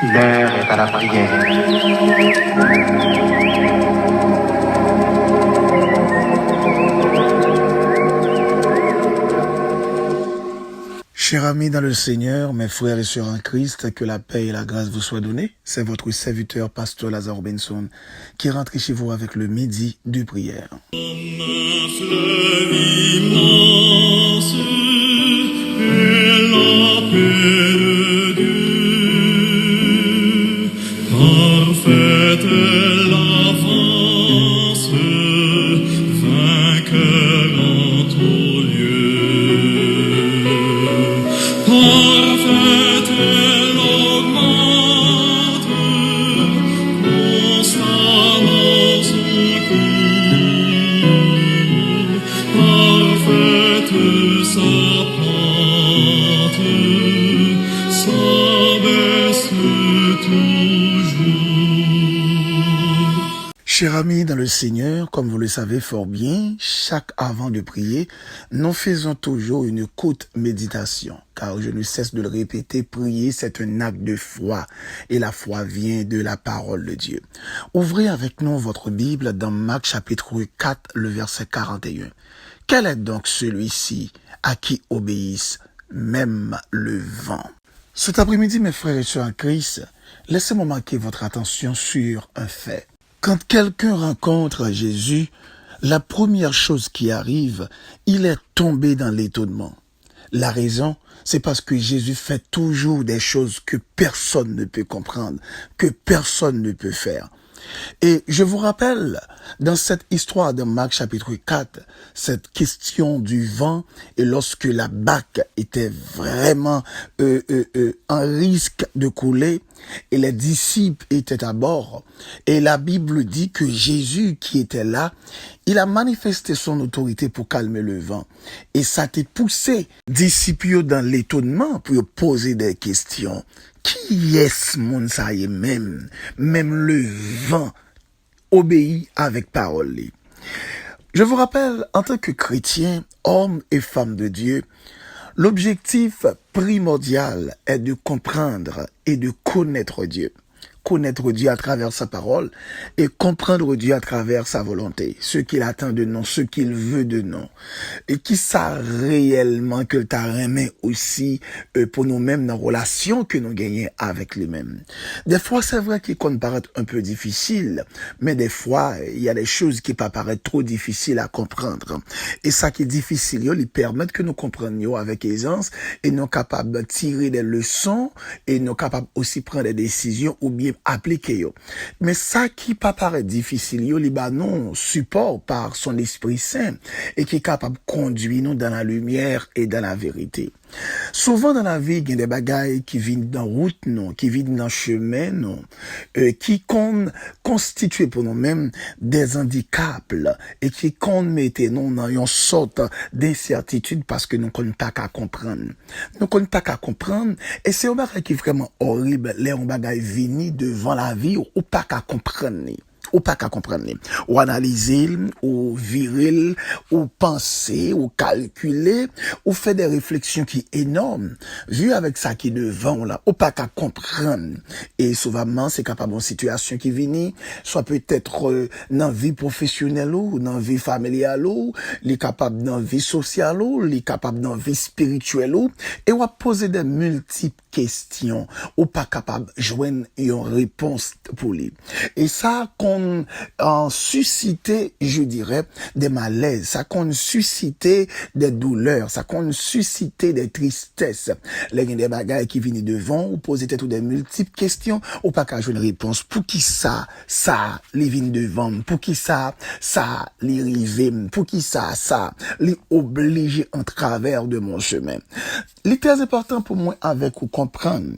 L'heure est à la prière. Chers amis dans le Seigneur, mes frères et sœurs en Christ, que la paix et la grâce vous soient données. C'est votre serviteur, Pasteur Lazare Benson, qui est rentré chez vous avec le midi de prière. Chers amis dans le Seigneur, comme vous le savez fort bien, chaque avant de prier, nous faisons toujours une courte méditation. Car je ne cesse de le répéter, prier c'est un acte de foi. Et la foi vient de la parole de Dieu. Ouvrez avec nous votre Bible dans Marc chapitre 4, le verset 41. Quel est donc celui-ci à qui obéissent même le vent? Cet après-midi, mes frères et sœurs en Christ, laissez-moi marquer votre attention sur un fait. Quand quelqu'un rencontre Jésus, la première chose qui arrive, il est tombé dans l'étonnement. La raison, c'est parce que Jésus fait toujours des choses que personne ne peut comprendre, que personne ne peut faire. Et je vous rappelle, dans cette histoire de Marc chapitre 4, cette question du vent, et lorsque la barque était vraiment en risque de couler, et les disciples étaient à bord, et la Bible dit que Jésus qui était là, il a manifesté son autorité pour calmer le vent. Et ça t'a poussé, disciples dans l'étonnement, pour poser des questions. Qui est-ce mon ça y est même le vent obéit avec parole. Je vous rappelle, en tant que chrétien, hommes et femmes de Dieu, l'objectif primordial est de comprendre et de connaître Dieu. Connaître Dieu à travers sa parole et comprendre Dieu à travers sa volonté, ce qu'il attend de nous, ce qu'il veut de nous. Et qui ça réellement que t'as remis aussi pour nous-mêmes dans la relation que nous gagnons avec lui-même. Des fois, c'est vrai qu'il peut paraître un peu difficile, mais des fois, il y a des choses qui peuvent paraître trop difficiles à comprendre. Et ça qui est difficile, il permet que nous comprenions avec aisance et nous sommes capables de tirer des leçons et nous sommes capables aussi de prendre des décisions ou bien appliquer. Mais ça qui peut paraître difficile, non support par son Esprit Saint et qui est capable de conduire nous dans la lumière et dans la vérité. Souvent dans la vie, il y a des bagailles qui viennent dans la route, non, qui viennent dans le chemin, non, qui constituent pour nous-mêmes des handicaps et qui mettent nous dans une sorte d'incertitude parce que nous ne connaissons pas qu'à comprendre. Nous ne connaissons pas qu'à comprendre et c'est un bagage qui est vraiment horrible, les bagailles viennent devant la vie ou pas qu'à comprendre. Ou pas qu'à comprendre, ou analyser, ou virer, ou penser, ou calculer, ou faire des réflexions qui énormes, vu avec ça qui est devant là, ou pas qu'à comprendre. Et souvent, c'est capable d'une situation qui vient, soit peut-être dans la vie professionnelle ou dans la vie familiale ou, les capable dans la vie sociale ou, les capable dans la vie spirituelle ou, et on va poser des multiples questions, ou pas capable de joindre une réponse pour lui. Et ça, en susciter, je dirais, des malaises, ça qu'on susciter des douleurs, ça qu'on susciter des tristesses. Les des bagailles qui viennent devant, ou poser tout des multiples questions, ou pas qu'à jouer une réponse. Pour qui ça, les vient devant, pour qui ça, les rive, pour qui ça, les obliger en travers de mon chemin. Il est très important pour moi avec vous comprendre.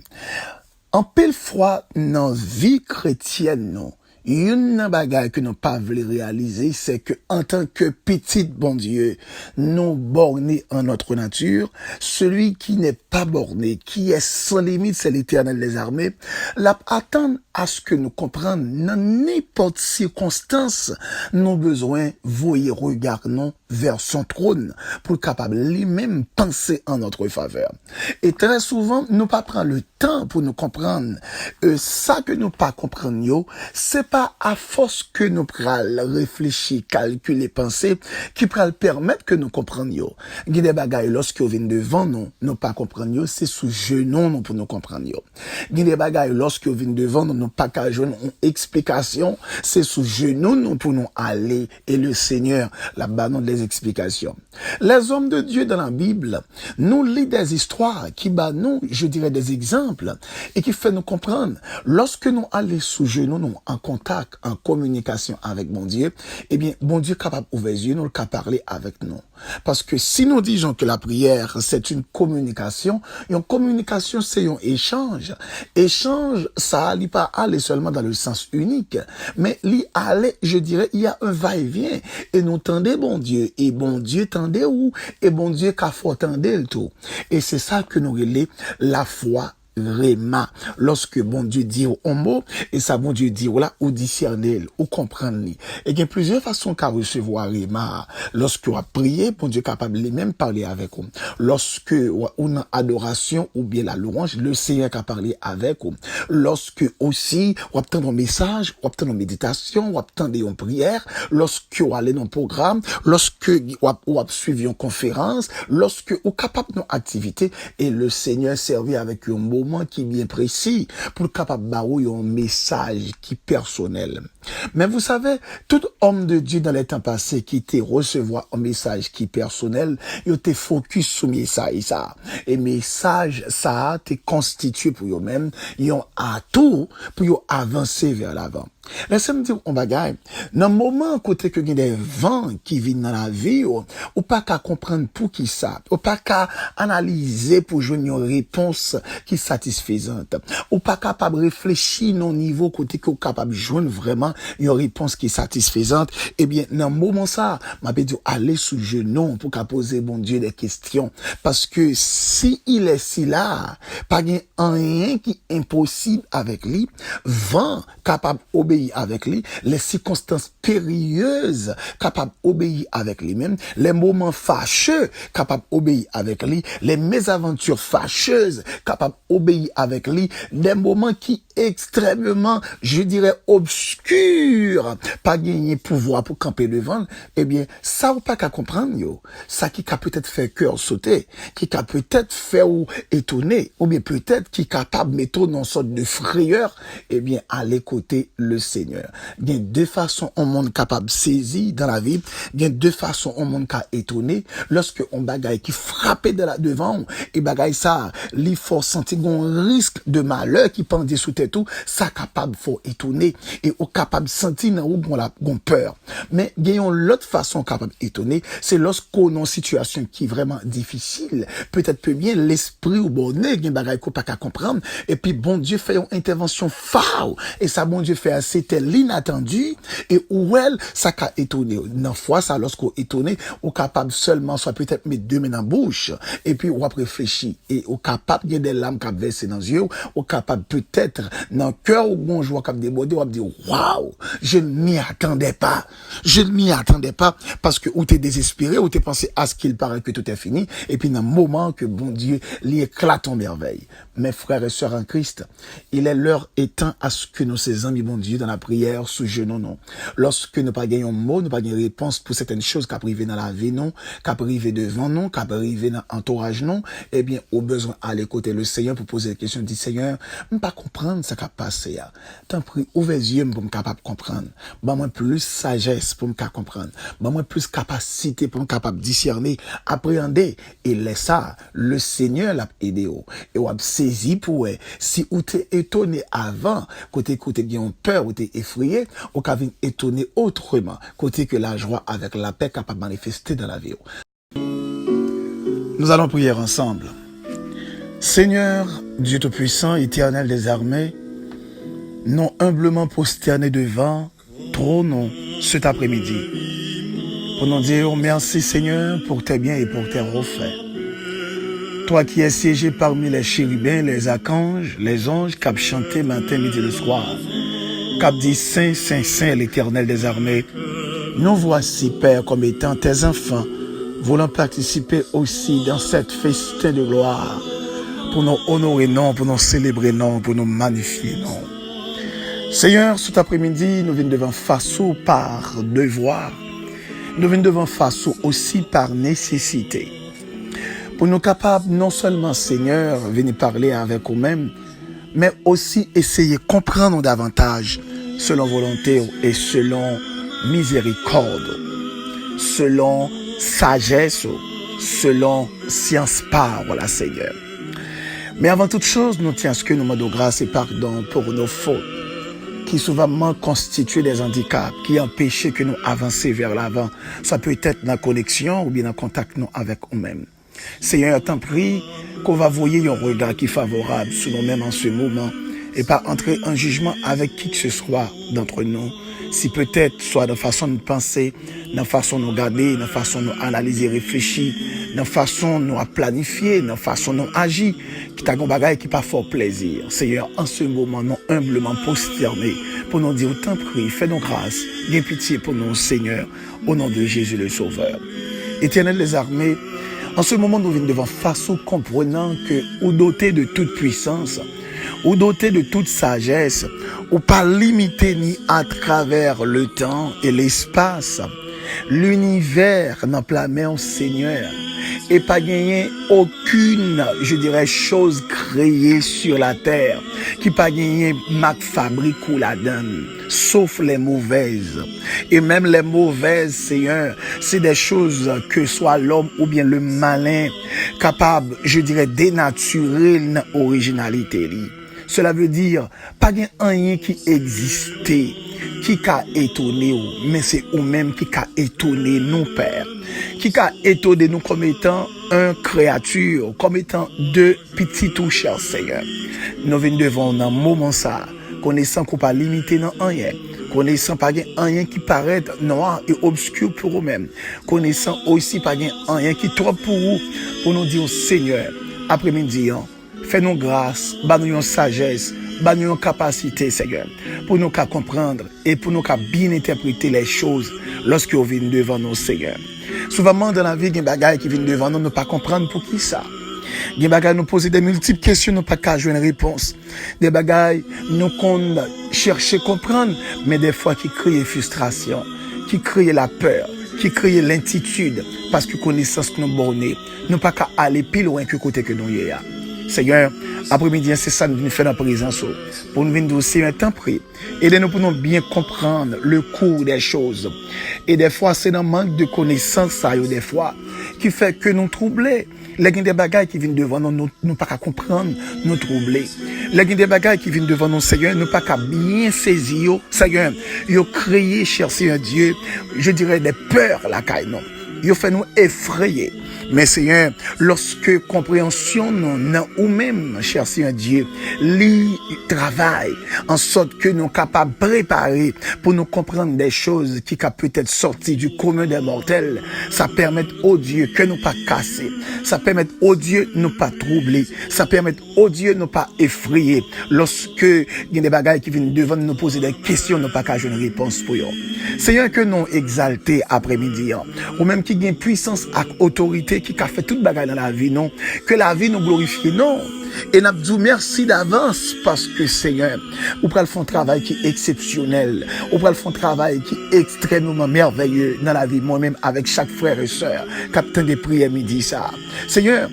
En pile fois, dans la vie chrétienne, non, Une bagaille que nous pas voulu réaliser, c'est que en tant que petit bon Dieu, nous bornés en notre nature, celui qui n'est pas borné, qui est sans limite, c'est l'Éternel des armées, la attendre à ce que nous comprenions dans n'importe circonstance, nos besoins, voyez, regardons vers son trône pour capable lui-même penser en notre faveur. Et très souvent, nous pas prendre le temps pour nous comprendre. Ça que nous pas comprendre, c'est pas à force que nous pral réfléchir, calculer, penser, qui pral permettre que nous comprenions. Il y a des bagailles lorsque vous venez devant nous, nous pas comprendre, c'est sous genou nous pour nous comprendre. Il y a des bagailles lorsque vous venez devant nous, nous pas qu'à jouer une explication, c'est sous genou nous pour nous aller et le Seigneur là-bas nous les explications. Les hommes de Dieu dans la Bible nous lisent des histoires qui nous, je dirais des exemples et qui fait nous comprendre lorsque nous allons sous genou nous en contact, en communication avec mon Dieu, eh bien bon Dieu est capable d'ouvrir les yeux, nous capable parler avec nous. Parce que si nous disons que la prière c'est une communication c'est un échange. Échange, ça n'est pas aller seulement dans le sens unique, mais l'y aller, je dirais, il y a un va-et-vient. Et nous tendez bon Dieu, et bon Dieu tendez où, et bon Dieu qu'a fort tendez le tout. Et c'est ça que nous relais la foi. Réma, lorsque bon Dieu dit un mot, et ça bon Dieu dit là, ou discerner, ou comprendre. Et il y a plusieurs façons qu'à recevoir Réma. Lorsque on a prié, bon Dieu est capable de même parler avec vous. Lorsque on a adoration, ou bien la louange, le Seigneur a parlé avec vous. Lorsque aussi, on obtient un message, on obtient une méditation, on obtient une prière, lorsque on allait dans un programme, lorsque on a suivi une conférence, lorsque on est capable d'une activité, et le Seigneur servi avec un mot qui est bien précis pour capable barouiller un message qui est personnel. Mais vous savez, tout homme de Dieu dans les temps passés qui était recevoir un message qui est personnel, il était focus sur message ça. Et message ça a été constitué pour eux-mêmes, ils ont atout pour avancer vers l'avant. Laissez-moi dire, on bagaille. Dans le moment, côté que il y a des vents qui viennent dans la vie, ou pas qu'à comprendre pour qui ça, ou pas qu'à analyser pour jouer une réponse qui est satisfaisante, ou pas capable de réfléchir au niveau côté que capable de jouer vraiment une réponse qui est satisfaisante, eh bien, dans le moment ça, m'a dit, aller sous genou pour qu'à poser, bon Dieu, des questions. Parce que si il est si là, pas rien qui est impossible avec lui, vent capable d'obéir avec lui, les circonstances périlleuses capables d'obéir avec lui-même, les moments fâcheux capables d'obéir avec lui, les mésaventures fâcheuses capables d'obéir avec lui, des moments qui extrêmement, je dirais, obscurs, pas gagner pouvoir pour camper devant, eh bien, ça ou pas qu'à comprendre, yo. Ça qui a peut-être fait cœur sauter, qui a peut-être fait ou étonner, ou bien peut-être qui est capable de mettre dans une sorte de frayeur, eh bien, aller côté le Seigneur. Il y a deux façons au monde capable de saisir dans la vie. Il y a deux façons au monde qui a étonné. Lorsque on bagaille qui frappait de là devant, et bagaille ça, il faut sentir un risque de malheur qui pendait sous tête tout, ça capable faut étonner et au capable sentir dans où on peur. Mais il y a l'autre façon capable étonner, c'est lorsqu'on est en situation qui est vraiment difficile, peut-être peut bien l'esprit ou bonnet, il y a bagaille qu'on pas qu'à comprendre, et puis bon Dieu fait une intervention folle, et ça bon Dieu fait c'était l'inattendu, et où elle, ça qu'a étonné. Dans fois, ça, lorsqu'on est étonné, on est capable seulement, soit peut-être mettre deux mains dans la bouche, et puis on va réfléchir, et on est capable, il y a des larmes qui versent dans les yeux, on est capable peut-être, dans le cœur, ou bon joie qui débordé, on va dire, waouh, je ne m'y attendais pas. Je ne m'y attendais pas, parce que ou t'es désespéré, ou t'es pensé à ce qu'il paraît que tout est fini, et puis dans le moment que bon Dieu, l'y éclate en merveille. Mes frères et sœurs en Christ, il est l'heure étant à ce que nous, ces amis, bon Dieu, dans la prière, sous genou, non. Lorsque nous pas gagnons mot, nous pas gagnons réponse pour certaines choses qui arrivent dans la vie, non, qui arrivent devant nous, qui arrivent dans l'entourage, non, eh bien, au besoin à l'écouter le Seigneur pour poser des questions, dit Seigneur, je ne pas comprendre ce qui a passé, tant pis, ouvre les yeux pour me capable de comprendre. Bah, moi, plus sagesse pour me capable comprendre. Bah, moi, plus capacité pour me capable discerner, appréhender, et laisse ça, le Seigneur l'a aidé, et on a saisi pour, si ou t'es étonné avant, côté bien peur, ou t'es effrayé, ou qu'à venir étonner autrement, côté que la joie avec la paix capable de manifester dans la vie. Nous allons prier ensemble. Seigneur, Dieu Tout-Puissant, éternel des armées, nous humblement prosternés devant trône cet après-midi. Pour nous dire merci Seigneur pour tes biens et pour tes refaits. Toi qui es siégé parmi les chérubins, les archanges, les anges, qui ont chanté matin, midi et le soir, qui ont dit Saint, Saint, Saint, l'Éternel des armées, nous voici, Père, comme étant tes enfants, voulant participer aussi dans cette festin de gloire, pour nous honorer, non, pour nous célébrer, non, pour nous magnifier, non. Seigneur, cet après-midi, nous venons devant face par devoir, nous venons devant face aussi par nécessité. Pour nous capables, non seulement, Seigneur, venir parler avec nous-mêmes, mais aussi essayer de comprendre davantage selon volonté et selon miséricorde, selon sagesse, selon science parole, Seigneur. Mais avant toute chose, nous tiens à ce que nous demandons grâce et pardon pour nos fautes, qui souvent constituent des handicaps, qui empêchent que nous avancions vers l'avant. Ça peut être dans la connexion ou bien en contact nous avec nous-mêmes. Seigneur, t'en prie qu'on va voyer un regard qui est favorable sur nous-mêmes en ce moment et pas entrer en jugement avec qui que ce soit d'entre nous. Si peut-être soit dans la façon de penser, dans la façon de nous regarder, dans la façon de nous analyser, réfléchir, dans la façon de nous planifier, dans la façon de nous agir, qui t'a un bagage qui pas fort plaisir. Seigneur, en ce moment, nous humblement prosternés pour nous dire, t'en prie, fais-nous grâce, viens pitié pour nous, Seigneur, au nom de Jésus le Sauveur. Éternel des armées, en ce moment, nous venons devant face au comprenant que, ou doté de toute puissance, ou doté de toute sagesse, ou pas limité ni à travers le temps et l'espace, l'univers n'a pas la main au Seigneur, et pas gagné aucune, je dirais, chose créée sur la terre, qui pas gagné Mac fabrique ou la donne, sauf les mauvaises. Et même les mauvaises, Seigneur, c'est des choses que soit l'homme ou bien le malin, capable, je dirais, dénaturer l'originalité. Cela veut dire, pas rien qui existait, qui a étonné, mais c'est nous-mêmes qui a étonné nous, Père. Qui a étonné nous comme étant une créature, comme étant deux petits tout chers, Seigneur. Nous venons devant un moment ça, connaissant qu'on pas limité dans rien, connaissant pas rien qui paraît noir et obscur pour nous-mêmes, connaissant aussi pas rien qui est trop pour nous dire, Seigneur, après-midi, fais-nous grâce, donne-nous sagesse, donne-nous capacité, Seigneur, pour nous comprendre et pour nous bien interpréter les choses lorsque nous venons devant nous, Seigneur. Souvent dans la vie, il y a des bagages qui viennent devant nous, nous ne pas comprendre pour qui ça. Il y a des bagages nous poser des multiples questions, nous pas qu'à jouer une réponse. Des bagages nous qu'on chercher à comprendre, mais des fois qui créent frustration, qui créent la peur, qui créent l'inquiétude, parce que connaissance nous bornée, nous pas qu'à aller plus loin que côté que nous y est. Seigneur, après-midi, c'est ça nous fait dans la présence. Pour nous venir aussi un temps pris. Aidez-nous pour nous bien comprendre le cours des choses. Et des fois, c'est dans le manque de connaissances, ça, des fois, qui fait que nous troubler. Les des bagages qui viennent devant nous, nous pas qu'à comprendre, nous troubler. Les des bagages qui viennent devant nous, Seigneur, nous pas qu'à bien saisir, Seigneur. Ils ont créé, cher Seigneur Dieu, je dirais des peurs, la caille, non. Ils ont fait nous effrayer. Mais Seigneur, lorsque compréhension non ou même, cher Seigneur Dieu, lit travail en sorte que nous sommes capables de préparer pour nous comprendre des choses qui sont peut-être sorties du commun des mortels, ça permet au Dieu que nous pas casser, ça permet au Dieu nous pas troubler, ça permet au Dieu nous pas effrayer. Lorsque il y a des bagages qui viennent devant nous poser des questions, nous pas qu'à jouer une réponse pour eux. Seigneur, que nous exalter après-midi, ou même qui gagne puissance et autorité qui a fait toute bagaille dans la vie, non. Que la vie nous glorifie, non. Et nous disons merci d'avance parce que Seigneur, vous prenez un travail qui est exceptionnel. Vous prenez un travail qui est extrêmement merveilleux dans la vie, moi-même, avec chaque frère et sœur. Capitaine des prières me dit ça. Seigneur,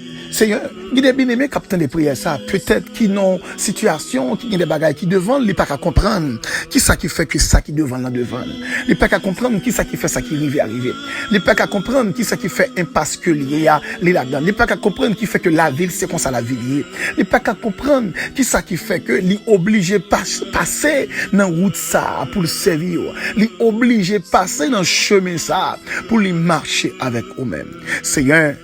il est bien aimé, capitaine des prières, ça. Peut-être qu'ils n'ont situation, qu'ils ont des bagages qui devant, ils pas qu'à comprendre. Qui ça qui fait que ça qui devant, là devant. Ils pas qu'à comprendre qui ça qui fait ça qui arrive. Ils pas qu'à comprendre qui ça qui fait impasse que lié à, là-dedans. Ils pas qu'à comprendre qui fait que la ville, c'est comme ça la ville. Ils pas qu'à comprendre qui ça qui fait que les obligé passer dans route ça pour le servir. Les obligé passer dans chemin ça pour les marcher avec eux-mêmes. Seigneur,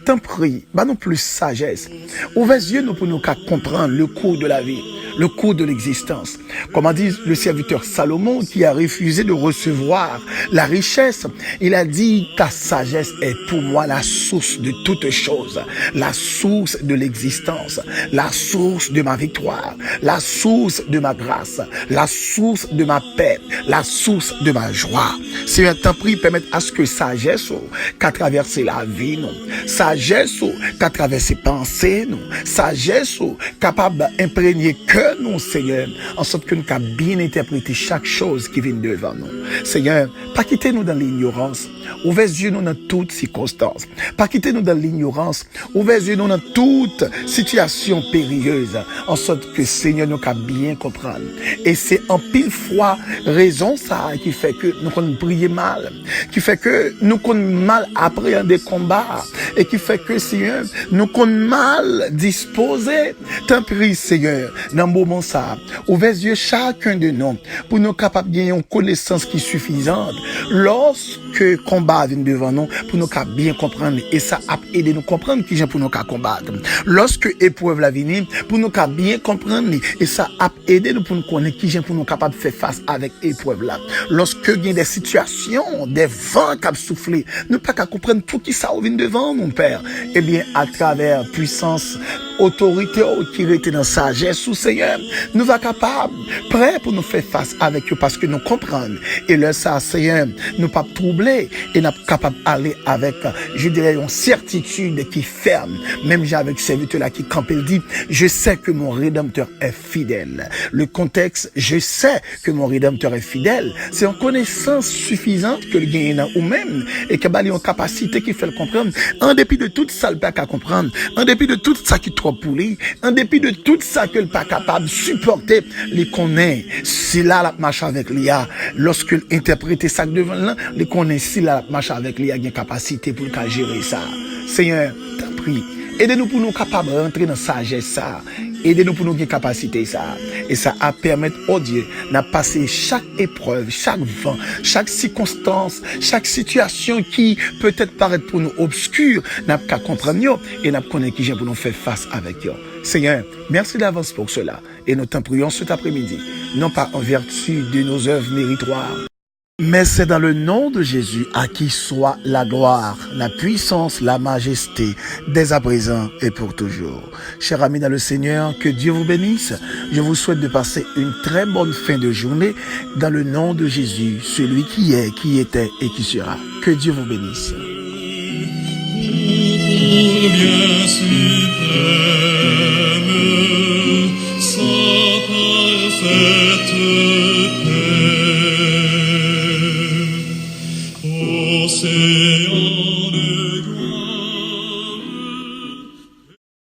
t'en prie, bah non plus sagesse. Ouvre les yeux nous pour nous comprendre le cours de la vie, le cours de l'existence. Comme a dit le serviteur Salomon qui a refusé de recevoir la richesse, il a dit ta sagesse est pour moi la source de toutes choses, la source de l'existence, la source de ma victoire, la source de ma grâce, la source de ma paix, la source de ma joie. Seigneur, t'en prie, permettre à ce que sagesse qu'à traverser la vie, nous, sagesse qu'à traverser pensée, nous, sagesse capable d'imprégner que nous, Seigneur, en sorte que nous puissions bien interpréter chaque chose qui vient devant nous. Seigneur, pas quitter nous dans l'ignorance. Ouvrez les yeux nous dans toutes circonstances. Pas quitter nous dans l'ignorance. Ouvrez les yeux nous dans toute situation périlleuse. En sorte que Seigneur nous puissions bien comprendre. Et c'est en pile fois raison ça qui fait que nous qu'on prie mal. Qui fait que nous qu'on mal appréhender combat. Et qui fait que Seigneur, nous qu'on mal disposé. Tant pis Seigneur, dans le moment ça, ouvrez les yeux chacun de nous pour nous capables de gagner une connaissance qui est suffisante. Lorsque combat vient devant nous, pour nous bien comprendre, et ça a aidé nous comprendre qui j'ai pour nous combattre. Lorsque épreuve la venir, pour nous bien comprendre, et ça a aidé nous pour nous connaître qui j'ai pour nous capable de faire face avec épreuve là. Lorsque il y a des situations, des vents qui soufflent, nous pas qu'à comprendre pour qui ça vient devant mon Père. Eh bien, à travers puissance, autorité qui était dans sagesse sous Seigneur, nous va capable, prêt pour nous faire face avec eux parce que nous comprenons. Et là, ça, Seigneur, nous pas troubler et nous capable d'aller avec, je dirais, une certitude qui ferme. Même j'ai avec serviteur là qui campe, il dit, je sais que mon Rédempteur est fidèle. Le contexte, je sais que mon Rédempteur est fidèle. C'est une connaissance suffisante que le gagne ou même et qu'il y a une capacité qui fait le comprendre. En dépit de tout ça, le pas qu'à comprendre. En dépit de tout ça qui trop pour lui, en dépit de tout ça que le pas capable de supporter, les connaît. Si là, la marche avec l'IA, lorsque l'interprète ça devant là, les connaît si la marche avec l'IA a une capacité pour gérer ça. Seigneur, t'en prie. Aidez-nous pour nous capables de rentrer dans sagesse ça. Aidez-nous pour nous avoir capacité ça. Et ça a permettre au Dieu de passer chaque épreuve, chaque vent, chaque circonstance, chaque situation qui peut-être paraît pour nous obscure, n'a qu'à comprendre et n'a connaître qui vient pour nous faire face avec eux. Seigneur, merci d'avance pour cela. Et nous t'en prions cet après-midi, non pas en vertu de nos œuvres méritoires, mais c'est dans le nom de Jésus à qui soit la gloire, la puissance, la majesté, dès à présent et pour toujours. Chers amis dans le Seigneur, que Dieu vous bénisse. Je vous souhaite de passer une très bonne fin de journée dans le nom de Jésus, celui qui est, qui était et qui sera. Que Dieu vous bénisse. Bien sûr.